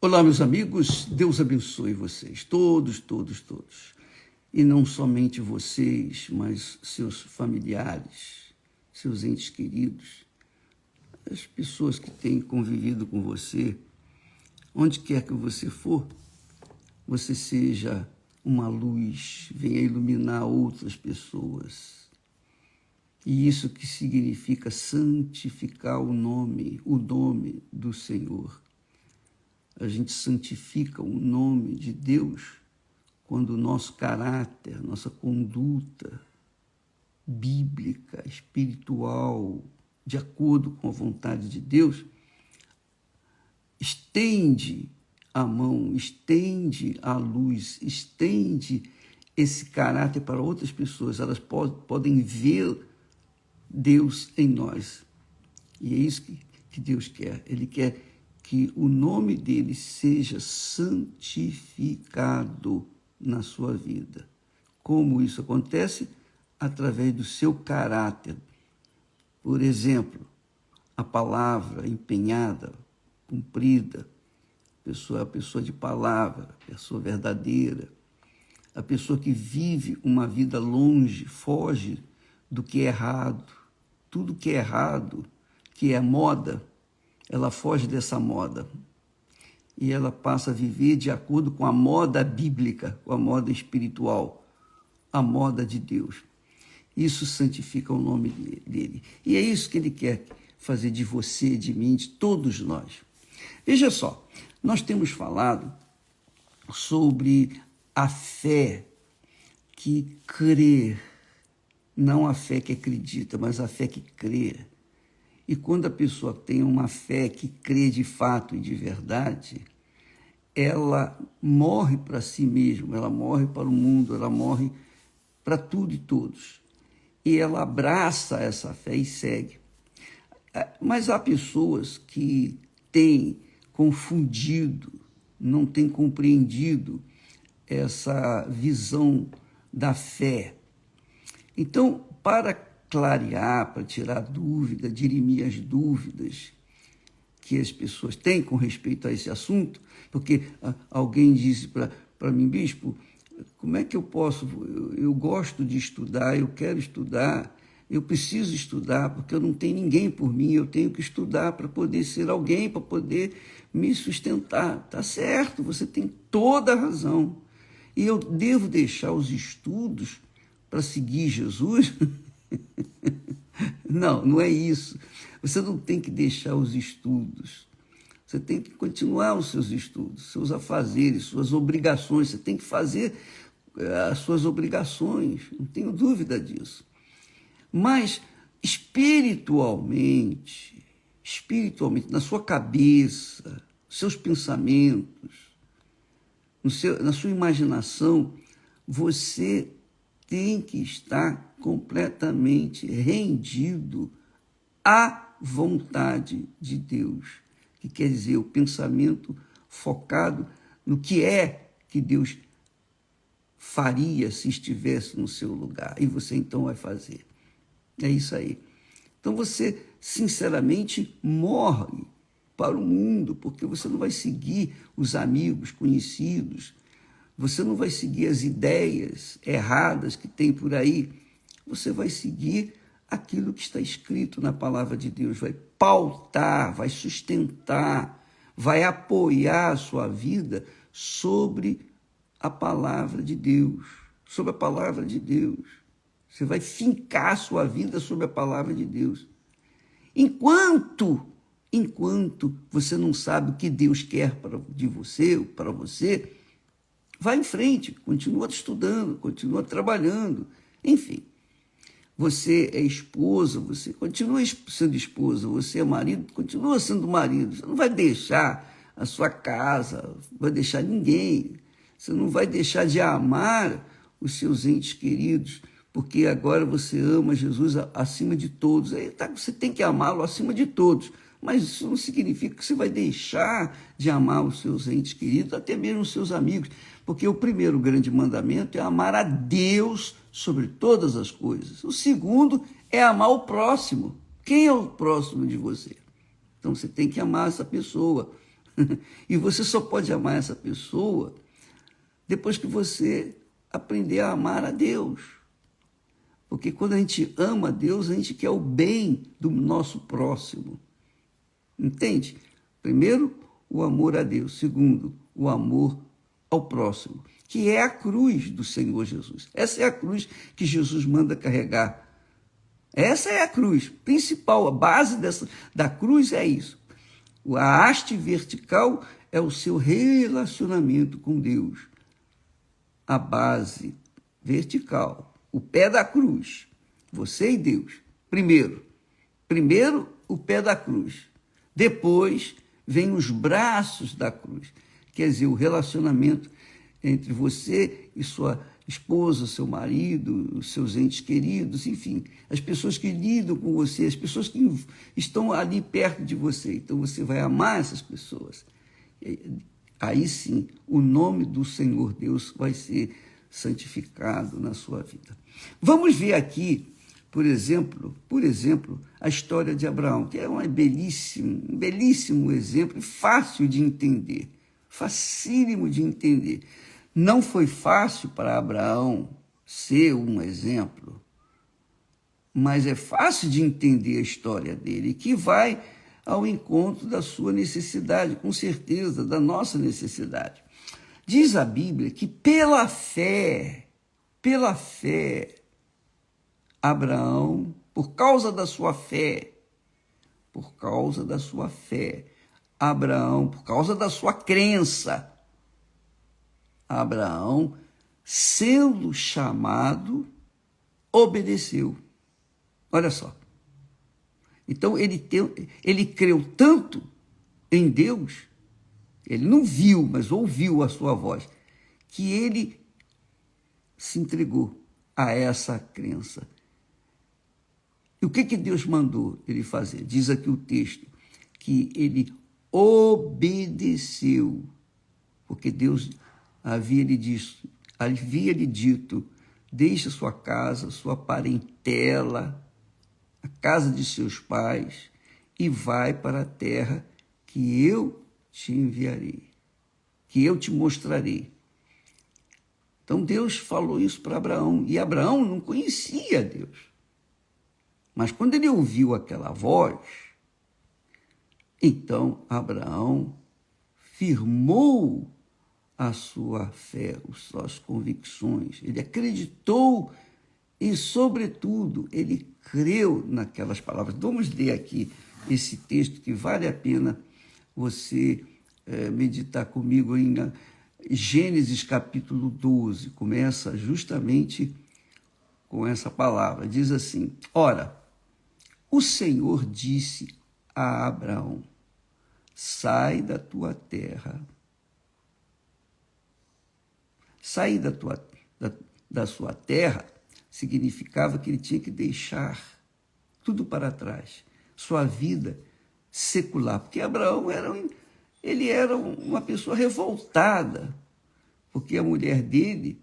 Olá, meus amigos, Deus abençoe vocês, todos, todos, todos. E não somente vocês, mas seus familiares, seus entes queridos, as pessoas que têm convivido com você, onde quer que você for, você seja uma luz, venha iluminar outras pessoas. E isso que significa santificar o nome do Senhor. A gente santifica o nome de Deus quando o nosso caráter, nossa conduta bíblica, espiritual, de acordo com a vontade de Deus, estende a mão, estende a luz, estende esse caráter para outras pessoas. Elas podem ver Deus em nós. E é isso que Deus quer. Ele quer que o nome dele seja santificado na sua vida. Como isso acontece? Através do seu caráter. Por exemplo, a palavra empenhada, cumprida, a pessoa de palavra, a pessoa verdadeira, a pessoa que vive uma vida longe, foge do que é errado. Tudo que é errado, que é moda, ela foge dessa moda e ela passa a viver de acordo com a moda bíblica, com a moda espiritual, a moda de Deus. Isso santifica o nome dele. E é isso que ele quer fazer de você, de mim, de todos nós. Veja só, nós temos falado sobre a fé que crê, não a fé que acredita, mas a fé que crê. E quando a pessoa tem uma fé que crê de fato e de verdade, ela morre para si mesma, ela morre para o mundo, ela morre para tudo e todos. E ela abraça essa fé e segue. Mas há pessoas que têm confundido, não têm compreendido essa visão da fé. Então, para clarear, para tirar dúvida, dirimir as dúvidas que as pessoas têm com respeito a esse assunto, porque alguém disse para mim, bispo, como é que eu posso, eu gosto de estudar, eu quero estudar, eu preciso estudar, porque eu não tenho ninguém por mim, eu tenho que estudar para poder ser alguém, para poder me sustentar. Tá certo, você tem toda a razão. E eu devo deixar os estudos para seguir Jesus? Não, não é isso. Você não tem que deixar os estudos. Você tem que continuar os seus estudos, seus afazeres, suas obrigações. Você tem que fazer as suas obrigações, não tenho dúvida disso. Mas espiritualmente, na sua cabeça, seus pensamentos, na sua imaginação, você tem que estar completamente rendido à vontade de Deus, que quer dizer o pensamento focado no que é que Deus faria se estivesse no seu lugar, e você então vai fazer. É isso aí. Então você, sinceramente, morre para o mundo, porque você não vai seguir os amigos, conhecidos, você não vai seguir as ideias erradas que tem por aí, você vai seguir aquilo que está escrito na palavra de Deus, vai pautar, vai sustentar, vai apoiar a sua vida sobre a palavra de Deus, sobre a palavra de Deus. Você vai fincar a sua vida sobre a palavra de Deus. Enquanto você não sabe o que Deus quer de você, ou para você, vai em frente, continua estudando, continua trabalhando, enfim. Você é esposa, você continua sendo esposa, você é marido, continua sendo marido. Você não vai deixar a sua casa, vai deixar ninguém. Você não vai deixar de amar os seus entes queridos, porque agora você ama Jesus acima de todos. Aí tá, você tem que amá-lo acima de todos. Mas isso não significa que você vai deixar de amar os seus entes queridos, até mesmo os seus amigos, porque o primeiro grande mandamento é amar a Deus sobre todas as coisas. O segundo é amar o próximo. Quem é o próximo de você? Então você tem que amar essa pessoa. E você só pode amar essa pessoa depois que você aprender a amar a Deus. Porque quando a gente ama a Deus, a gente quer o bem do nosso próximo. Entende? Primeiro, o amor a Deus. Segundo, o amor ao próximo, que é a cruz do Senhor Jesus. Essa é a cruz que Jesus manda carregar. Essa é a cruz principal, a base da cruz é isso. A haste vertical é o seu relacionamento com Deus. A base vertical, o pé da cruz, você e Deus. Primeiro o pé da cruz. Depois vem os braços da cruz. Quer dizer, o relacionamento entre você e sua esposa, seu marido, os seus entes queridos, enfim, as pessoas que lidam com você, as pessoas que estão ali perto de você. Então você vai amar essas pessoas. Aí sim, o nome do Senhor Deus vai ser santificado na sua vida. Vamos ver aqui, por exemplo, a história de Abraão, que é um belíssimo exemplo, fácil de entender, facílimo de entender. Não foi fácil para Abraão ser um exemplo, mas é fácil de entender a história dele, que vai ao encontro da sua necessidade, com certeza, da nossa necessidade. Diz a Bíblia que pela fé, Abraão, por causa da sua fé, Abraão, por causa da sua crença, Abraão, sendo chamado, obedeceu. Olha só. Então, ele creu tanto em Deus, ele não viu, mas ouviu a sua voz, que ele se entregou a essa crença. E o que Deus mandou ele fazer? Diz aqui o texto, que ele obedeceu, porque Deus havia lhe dito, deixa sua casa, sua parentela, a casa de seus pais, e vai para a terra que eu te enviarei, que eu te mostrarei. Então Deus falou isso para Abraão, e Abraão não conhecia Deus. Mas quando ele ouviu aquela voz, então Abraão firmou a sua fé, as suas convicções. Ele acreditou e, sobretudo, ele creu naquelas palavras. Vamos ler aqui esse texto que vale a pena você meditar comigo em Gênesis capítulo 12. Começa justamente com essa palavra. Diz assim: ora, o Senhor disse a Abraão, sai da tua terra. Sair da sua terra significava que ele tinha que deixar tudo para trás, sua vida secular, porque Abraão era uma pessoa revoltada, porque a mulher dele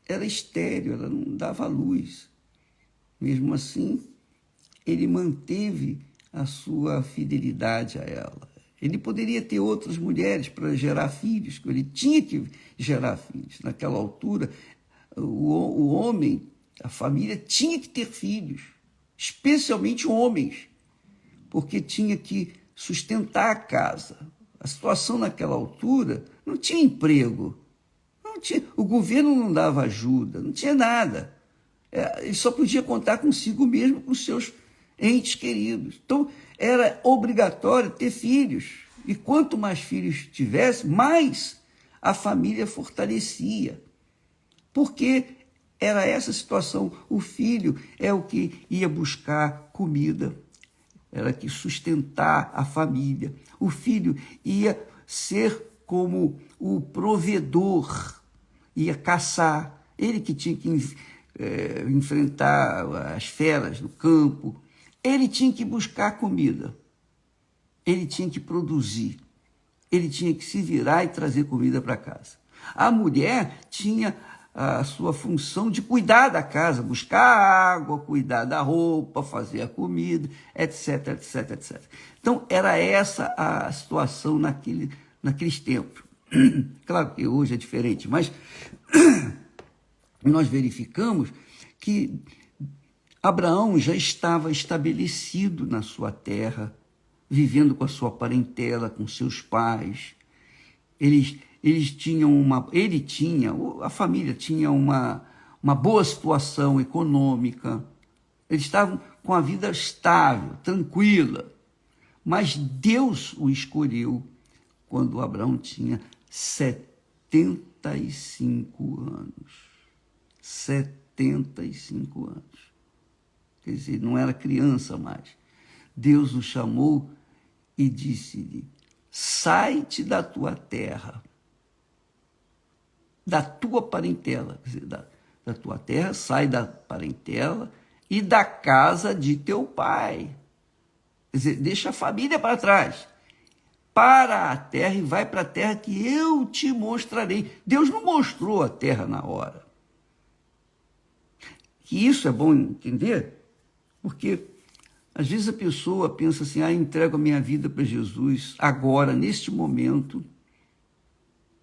era estéril, ela não dava luz. Mesmo assim, ele manteve a sua fidelidade a ela. Ele poderia ter outras mulheres para gerar filhos, ele tinha que gerar filhos. Naquela altura, o homem, a família, tinha que ter filhos, especialmente homens, porque tinha que sustentar a casa. A situação naquela altura não tinha emprego, o governo não dava ajuda, não tinha nada. Ele só podia contar consigo mesmo, com seus entes queridos. Então, era obrigatório ter filhos. E quanto mais filhos tivesse, mais a família fortalecia. Porque era essa situação. O filho é o que ia buscar comida, era que sustentar a família. O filho ia ser como o provedor, ia caçar. Ele que tinha que enfrentar as feras do campo. Ele tinha que buscar comida, ele tinha que produzir, ele tinha que se virar e trazer comida para casa. A mulher tinha a sua função de cuidar da casa, buscar a água, cuidar da roupa, fazer a comida, etc, etc, etc. Então, era essa a situação naqueles tempos. Claro que hoje é diferente, mas nós verificamos que Abraão já estava estabelecido na sua terra, vivendo com a sua parentela, com seus pais. A família tinha uma boa situação econômica. Eles estavam com a vida estável, tranquila. Mas Deus o escolheu quando Abraão tinha 75 anos. 75 anos. Quer dizer, não era criança mais. Deus o chamou e disse-lhe: sai-te da tua terra, da tua parentela, quer dizer, da tua terra, sai da parentela e da casa de teu pai. Quer dizer, deixa a família para trás. Para a terra e vai para a terra que eu te mostrarei. Deus não mostrou a terra na hora. Que isso é bom entender, porque às vezes a pessoa pensa assim, entrego a minha vida para Jesus agora, neste momento,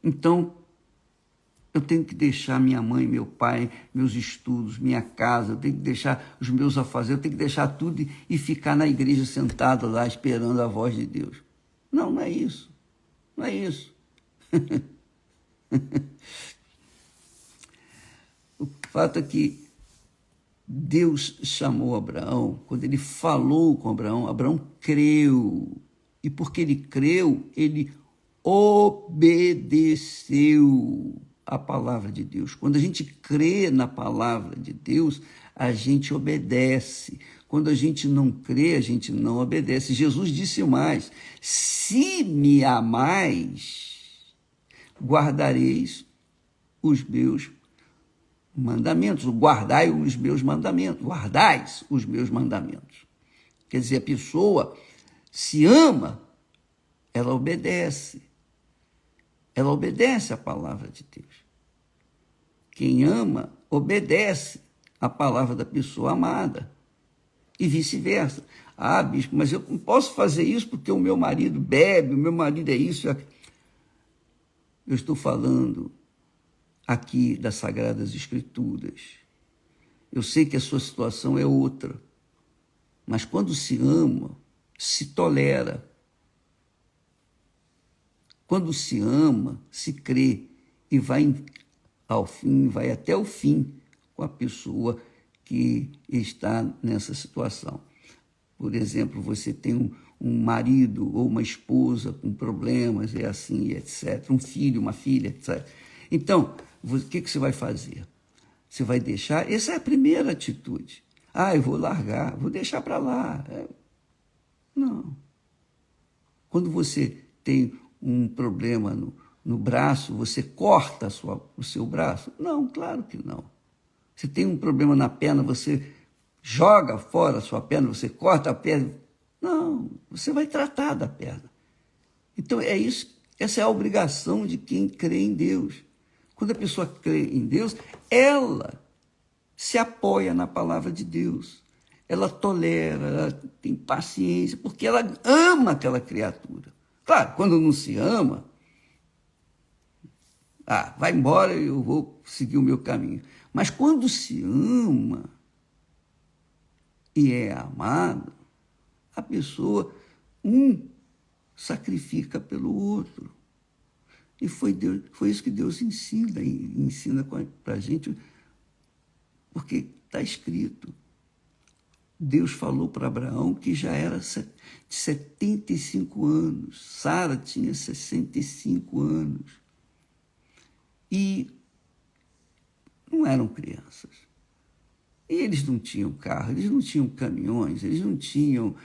então eu tenho que deixar minha mãe, meu pai, meus estudos, minha casa, eu tenho que deixar os meus afazeres, eu tenho que deixar tudo e ficar na igreja sentado lá esperando a voz de Deus. Não, não é isso. Não é isso. O fato é que Deus chamou Abraão, quando ele falou com Abraão, Abraão creu. E porque ele creu, ele obedeceu a palavra de Deus. Quando a gente crê na palavra de Deus, a gente obedece. Quando a gente não crê, a gente não obedece. Jesus disse mais: se me amais, guardareis os meus mandamentos. Guardai os meus mandamentos. Guardais os meus mandamentos. Quer dizer, a pessoa se ama, ela obedece. Ela obedece à palavra de Deus. Quem ama, obedece à palavra da pessoa amada. E vice-versa. Bispo, mas eu não posso fazer isso porque o meu marido bebe, o meu marido é isso. Eu estou falando aqui das Sagradas Escrituras. Eu sei que a sua situação é outra. Mas quando se ama, se tolera. Quando se ama, se crê e vai ao fim, vai até o fim com a pessoa que está nessa situação. Por exemplo, você tem um marido ou uma esposa com problemas, é assim, etc. Um filho, uma filha, etc. Então, o que você vai fazer? Você vai deixar? Essa é a primeira atitude. Eu vou largar, vou deixar para lá. Não. Quando você tem um problema no braço, você corta o seu braço? Não, claro que não. Você tem um problema na perna, você joga fora a sua perna, você corta a perna? Não, você vai tratar da perna. Então, é isso, essa é a obrigação de quem crê em Deus. Quando a pessoa crê em Deus, ela se apoia na palavra de Deus. Ela tolera, ela tem paciência, porque ela ama aquela criatura. Claro, quando não se ama, vai embora, eu vou seguir o meu caminho. Mas quando se ama e é amado, a pessoa, sacrifica pelo outro. E foi isso que Deus ensina para a gente, porque está escrito. Deus falou para Abraão que já era de 75 anos. Sara tinha 65 anos. E não eram crianças. E eles não tinham carro, eles não tinham caminhões, eles não tinham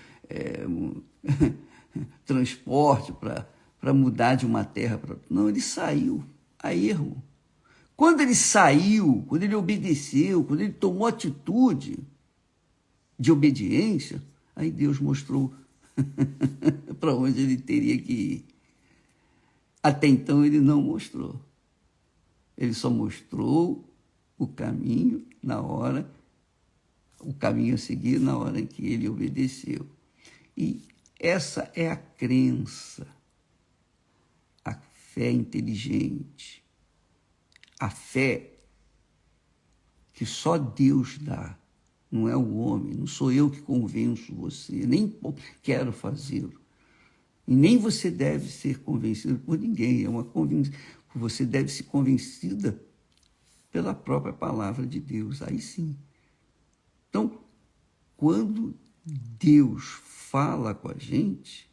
transporte para mudar de uma terra para outra. Não, ele saiu a erro. Quando ele saiu, quando ele obedeceu, quando ele tomou atitude de obediência, aí Deus mostrou para onde ele teria que ir. Até então ele não mostrou. Ele só mostrou o caminho o caminho a seguir na hora em que ele obedeceu. E essa é a crença, a fé inteligente, a fé que só Deus dá, não é o homem, não sou eu que convenço você, nem quero fazê-lo. E nem você deve ser convencido por ninguém, você deve ser convencida pela própria palavra de Deus, aí sim. Então, quando Deus fala com a gente,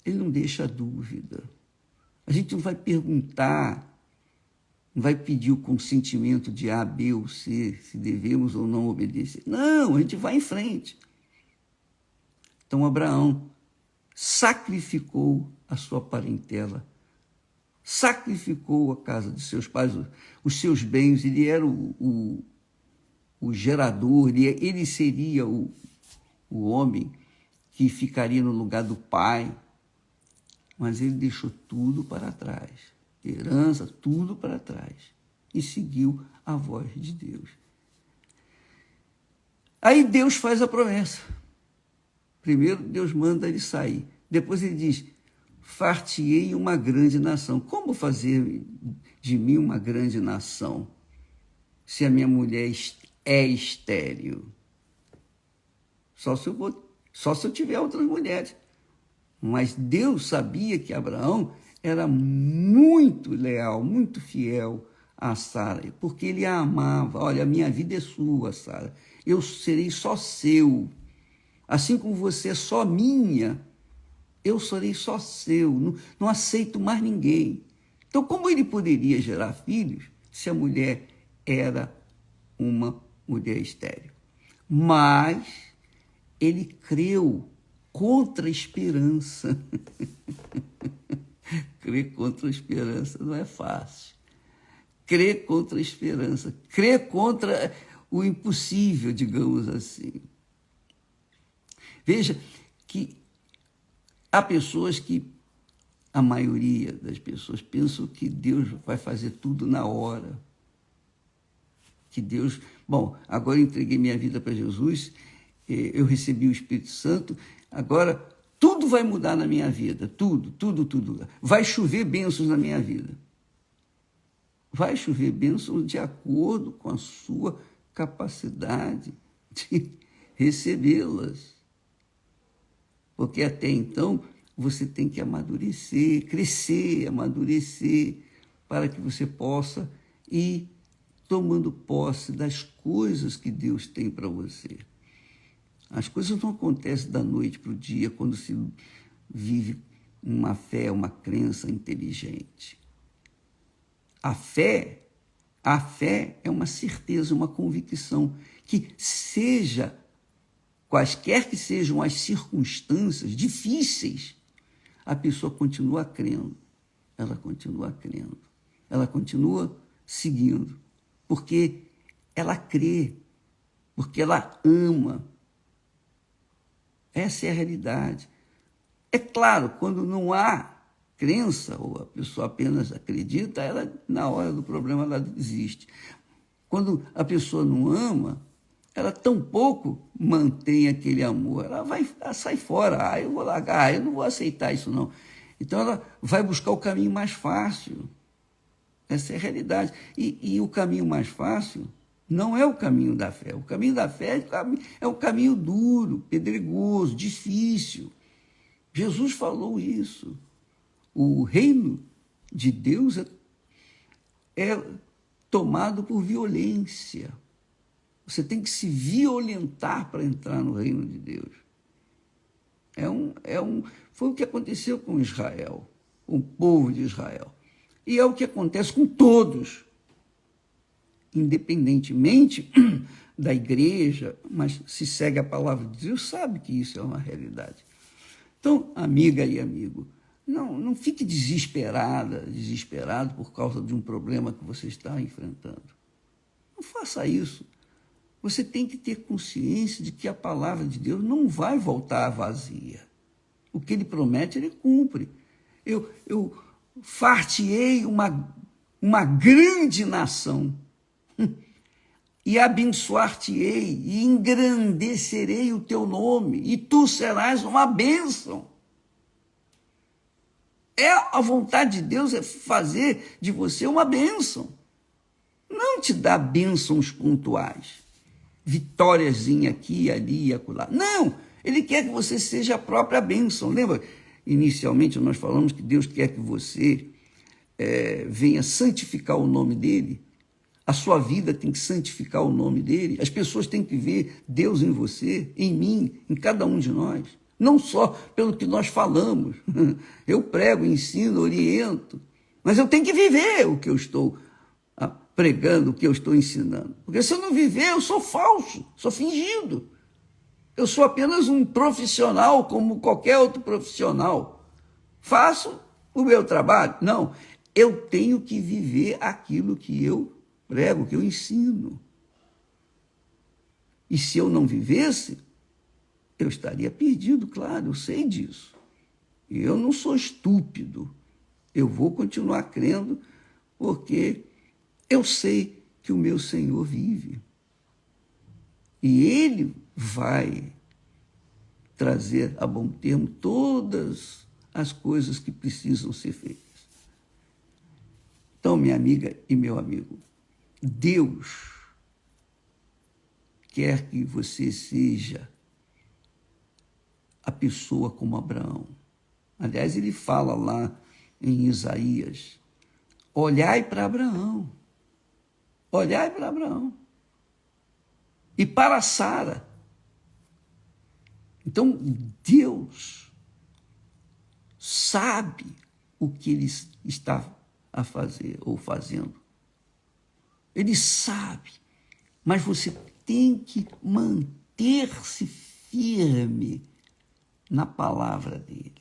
ele não deixa dúvida. A gente não vai perguntar, não vai pedir o consentimento de A, B ou C, se devemos ou não obedecer. Não, a gente vai em frente. Então, Abraão sacrificou a sua parentela, sacrificou a casa de seus pais, os seus bens, ele era o gerador, ele seria o homem que ficaria no lugar do pai, mas ele deixou tudo para trás, herança, tudo para trás, e seguiu a voz de Deus. Aí Deus faz a promessa. Primeiro Deus manda ele sair, depois ele diz, far-te-ei uma grande nação. Como fazer de mim uma grande nação, se a minha mulher é estéril? Só se eu tiver outras mulheres. Mas Deus sabia que Abraão era muito leal, muito fiel a Sara, porque ele a amava. Olha, a minha vida é sua, Sara. Eu serei só seu. Assim como você é só minha, eu serei só seu. Não aceito mais ninguém. Então, como ele poderia gerar filhos se a mulher era uma mulher estéril? Mas ele creu contra a esperança. Crer contra a esperança não é fácil. Crer contra a esperança, crer contra o impossível, digamos assim. Veja que há pessoas que, a maioria das pessoas, pensam que Deus vai fazer tudo na hora. Que Deus... Bom, agora eu entreguei minha vida para Jesus, eu recebi o Espírito Santo, agora tudo vai mudar na minha vida, tudo. Vai chover bênçãos na minha vida. Vai chover bênçãos de acordo com a sua capacidade de recebê-las. Porque até então você tem que amadurecer, crescer, amadurecer, para que você possa ir tomando posse das coisas que Deus tem para você. As coisas não acontecem da noite para o dia quando se vive uma fé, uma crença inteligente. A fé é uma certeza, uma convicção que seja, quaisquer que sejam as circunstâncias difíceis, a pessoa continua crendo, ela continua seguindo, porque ela crê, porque ela ama. Essa é a realidade. É claro, quando não há crença, ou a pessoa apenas acredita, ela, na hora do problema, ela desiste. Quando a pessoa não ama, ela tampouco mantém aquele amor. Ela sai fora. Eu vou largar, eu não vou aceitar isso, não. Então, ela vai buscar o caminho mais fácil. Essa é a realidade. E o caminho mais fácil não é o caminho da fé. O caminho da fé é um caminho duro, pedregoso, difícil. Jesus falou isso. O reino de Deus é tomado por violência. Você tem que se violentar para entrar no reino de Deus. Foi o que aconteceu com Israel, com o povo de Israel. E é o que acontece com todos, independentemente da igreja, mas se segue a palavra de Deus, sabe que isso é uma realidade. Então, amiga e amigo, não fique desesperado por causa de um problema que você está enfrentando. Não faça isso. Você tem que ter consciência de que a palavra de Deus não vai voltar vazia. O que ele promete, ele cumpre. Eu far-te-ei uma uma grande nação, e abençoar-te-ei, e engrandecerei o teu nome, e tu serás uma bênção. A vontade de Deus é fazer de você uma bênção. Não te dá bênçãos pontuais, vitóriazinha aqui, ali e acolá. Não, ele quer que você seja a própria bênção. Lembra, inicialmente nós falamos que Deus quer que você venha santificar o nome dele. A sua vida tem que santificar o nome dele. As pessoas têm que ver Deus em você, em mim, em cada um de nós. Não só pelo que nós falamos. Eu prego, ensino, oriento, mas eu tenho que viver o que eu estou pregando, o que eu estou ensinando. Porque se eu não viver, eu sou falso, sou fingido. Eu sou apenas um profissional como qualquer outro profissional. Faço o meu trabalho? Não. Eu tenho que viver aquilo que eu prego, que eu ensino. E se eu não vivesse, eu estaria perdido, claro, eu sei disso. E eu não sou estúpido. Eu vou continuar crendo, porque eu sei que o meu Senhor vive. E Ele vai trazer a bom termo todas as coisas que precisam ser feitas. Então, minha amiga e meu amigo, Deus quer que você seja a pessoa como Abraão. Aliás, ele fala lá em Isaías, olhai para Abraão, olhai para Abraão e para Sara. Então, Deus sabe o que ele está a fazer ou fazendo. Ele sabe, mas você tem que manter-se firme na palavra dele.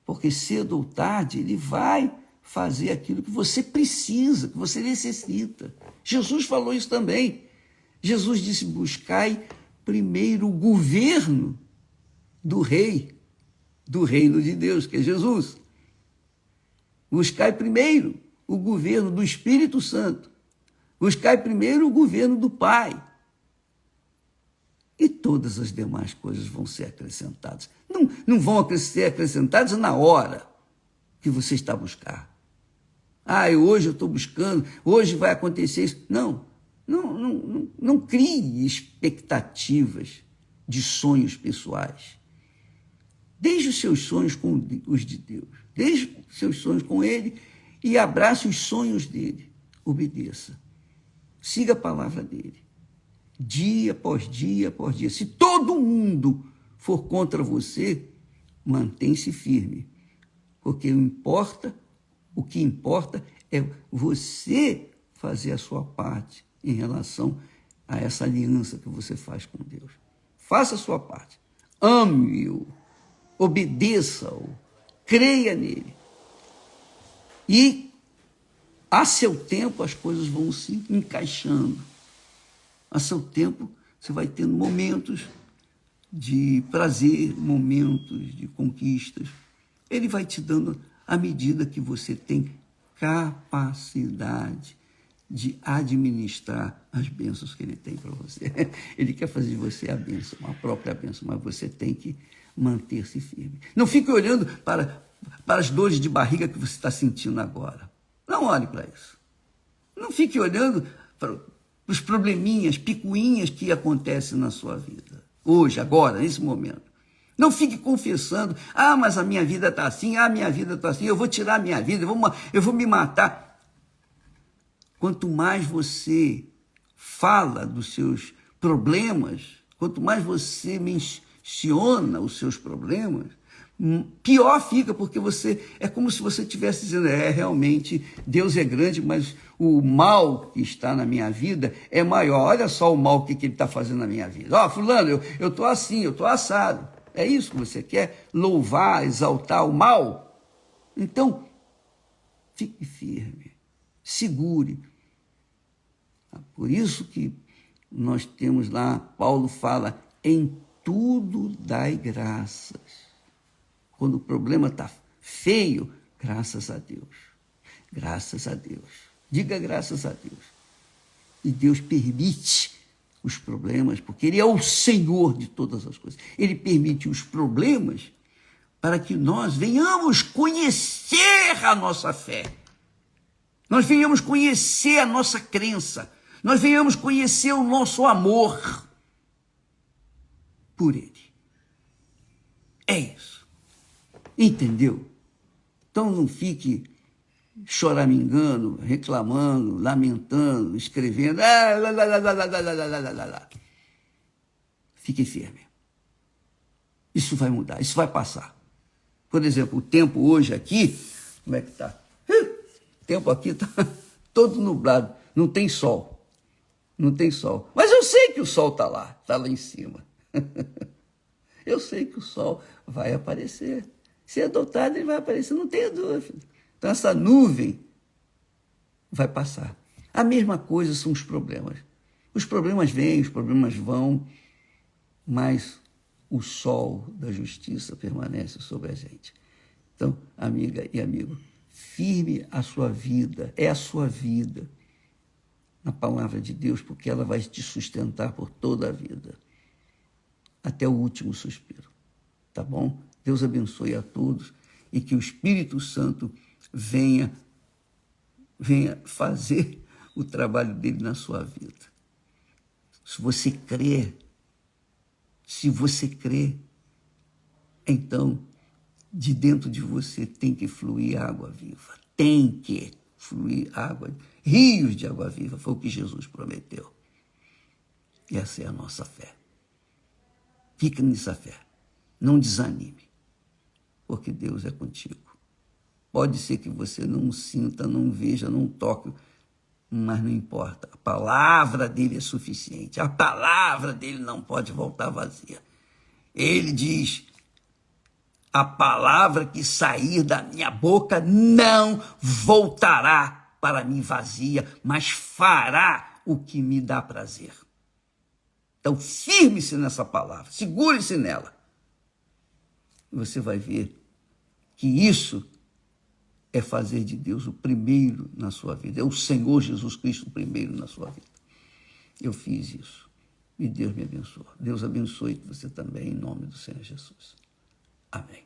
Porque cedo ou tarde ele vai fazer aquilo que você precisa, que você necessita. Jesus falou isso também. Jesus disse, buscai primeiro o governo do rei, do reino de Deus, que é Jesus. Buscai primeiro o governo do Espírito Santo. Buscai primeiro o governo do Pai. E todas as demais coisas vão ser acrescentadas. Não vão ser acrescentadas na hora que você está a buscar. Hoje eu estou buscando, hoje vai acontecer isso. Não crie expectativas de sonhos pessoais. Deixe os seus sonhos com os de Deus. Deixe os seus sonhos com Ele e abrace os sonhos dele. Obedeça. Siga a palavra dele. Dia após dia após dia. Se todo mundo for contra você, mantém-se firme. Porque o que importa é você fazer a sua parte em relação a essa aliança que você faz com Deus. Faça a sua parte. Ame-o. Obedeça-o. Creia nele. E a seu tempo as coisas vão se encaixando. A seu tempo você vai tendo momentos de prazer, momentos de conquistas. Ele vai te dando à medida que você tem capacidade de administrar as bênçãos que ele tem para você. Ele quer fazer de você a bênção, a própria bênção, mas você tem que manter-se firme. Não fique olhando para as dores de barriga que você está sentindo agora. Não olhe para isso. Não fique olhando para os probleminhas, picuinhas que acontecem na sua vida. Hoje, agora, nesse momento. Não fique confessando, mas a minha vida está assim, a minha vida está assim, eu vou tirar a minha vida, eu vou me matar. Quanto mais você fala dos seus problemas, quanto mais você menciona os seus problemas, pior fica, porque é como se você estivesse dizendo, realmente, Deus é grande, mas o mal que está na minha vida é maior. Olha só o mal que ele está fazendo na minha vida. Fulano, eu estou assim, eu estou assado. É isso que você quer? Louvar, exaltar o mal? Então, fique firme, segure. Por isso que nós temos lá, Paulo fala, em tudo dai graças. Quando o problema está feio, graças a Deus. Graças a Deus. Diga graças a Deus. E Deus permite os problemas, porque Ele é o Senhor de todas as coisas. Ele permite os problemas para que nós venhamos conhecer a nossa fé. Nós venhamos conhecer a nossa crença. Nós venhamos conhecer o nosso amor por Ele. É isso. Entendeu? Então não fique choramingando, reclamando, lamentando, escrevendo. Fique firme. Isso vai mudar, isso vai passar. Por exemplo, o tempo hoje aqui, como é que está? O tempo aqui está todo nublado, não tem sol. Não tem sol. Mas eu sei que o sol está lá em cima. Eu sei que o sol vai aparecer. Se é dotado, ele vai aparecer, não tenha dúvida. Então, essa nuvem vai passar. A mesma coisa são os problemas. Os problemas vêm, os problemas vão, mas o sol da justiça permanece sobre a gente. Então, amiga e amigo, firme a sua vida, é a sua vida, na palavra de Deus, porque ela vai te sustentar por toda a vida, até o último suspiro. Tá bom? Deus abençoe a todos e que o Espírito Santo venha fazer o trabalho dele na sua vida. Se você crê, então de dentro de você tem que fluir água viva. Tem que fluir água, rios de água viva, foi o que Jesus prometeu. E essa é a nossa fé. Fique nessa fé. Não desanime, porque Deus é contigo. Pode ser que você não sinta, não veja, não toque, mas não importa. A palavra dele é suficiente. A palavra dele não pode voltar vazia. Ele diz: a palavra que sair da minha boca não voltará para mim vazia, mas fará o que me dá prazer. Então, firme-se nessa palavra, segure-se nela. E você vai ver que isso é fazer de Deus o primeiro na sua vida. É o Senhor Jesus Cristo o primeiro na sua vida. Eu fiz isso. E Deus me abençoe. Deus abençoe você também, em nome do Senhor Jesus. Amém.